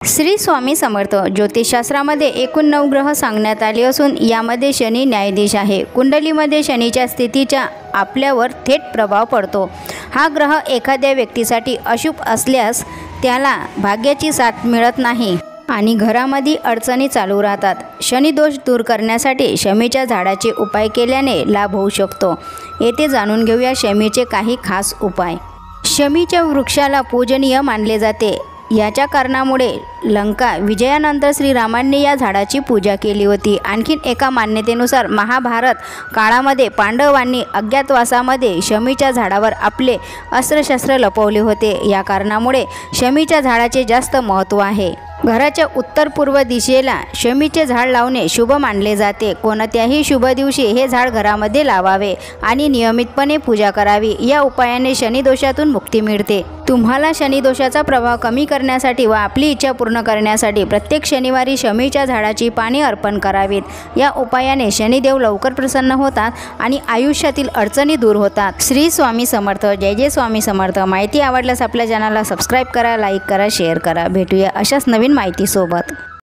श्री स्वामी समर्थ. ज्योतिषशास्त्रामध्ये एकूण 9 ग्रह सांगण्यात आले असून यामध्ये शनी न्यायाधीश आहे. कुंडलीमध्ये शनीच्या स्थितीचा आपल्यावर थेट प्रभाव पडतो. हा ग्रह एखाद्या व्यक्तीसाठी अशुभ असल्यास त्याला भाग्याची साथ मिळत नाही आणि घरामध्ये अडचणी चालू राहतात. शनिदोष दूर करण्यासाठी शमीच्या झाडाचे उपाय केल्याने लाभ होऊ शकतो. येथे जाणून घेऊया शमीचे काही खास उपाय. शमीच्या वृक्षाला पूजनीय मानले जाते. याच्या कारणामुळे लंका विजयानंतर श्रीरामांनी या झाडाची पूजा केली होती. आणखीन एका मान्यतेनुसार महाभारत काळामध्ये पांडवांनी अज्ञातवासामध्ये शमीच्या झाडावर आपले अस्त्रशस्त्र लपवले होते. या कारणामुळे शमीच्या झाडाचे जास्त महत्त्व आहे. घराच्या उत्तर पूर्व दिशेला शमीचे झाड लावणे शुभ मानले जाते. कोणत्याही शुभ दिवशी हे झाड घरामध्ये लावावे आणि नियमितपणे पूजा करावी. या उपायाने शनिदोषातून मुक्ती मिळते. तुम्हाला शनिदोषाचा प्रभाव कमी करण्यासाठी व आपली इच्छा पूर्ण करण्यासाठी प्रत्येक शनिवारी शमीच्या झाडाची पाने अर्पण करावीत. या उपायाने शनिदेव लवकर प्रसन्न होतात आणि आयुष्यातील अडचणी दूर होतात. श्री स्वामी समर्थ. जय जय स्वामी समर्थ. माहिती आवडल्यास आपल्या चॅनलला सबस्क्राईब करा, लाईक करा, शेअर करा. भेटूया अशाच नवीन माहिती सोबत.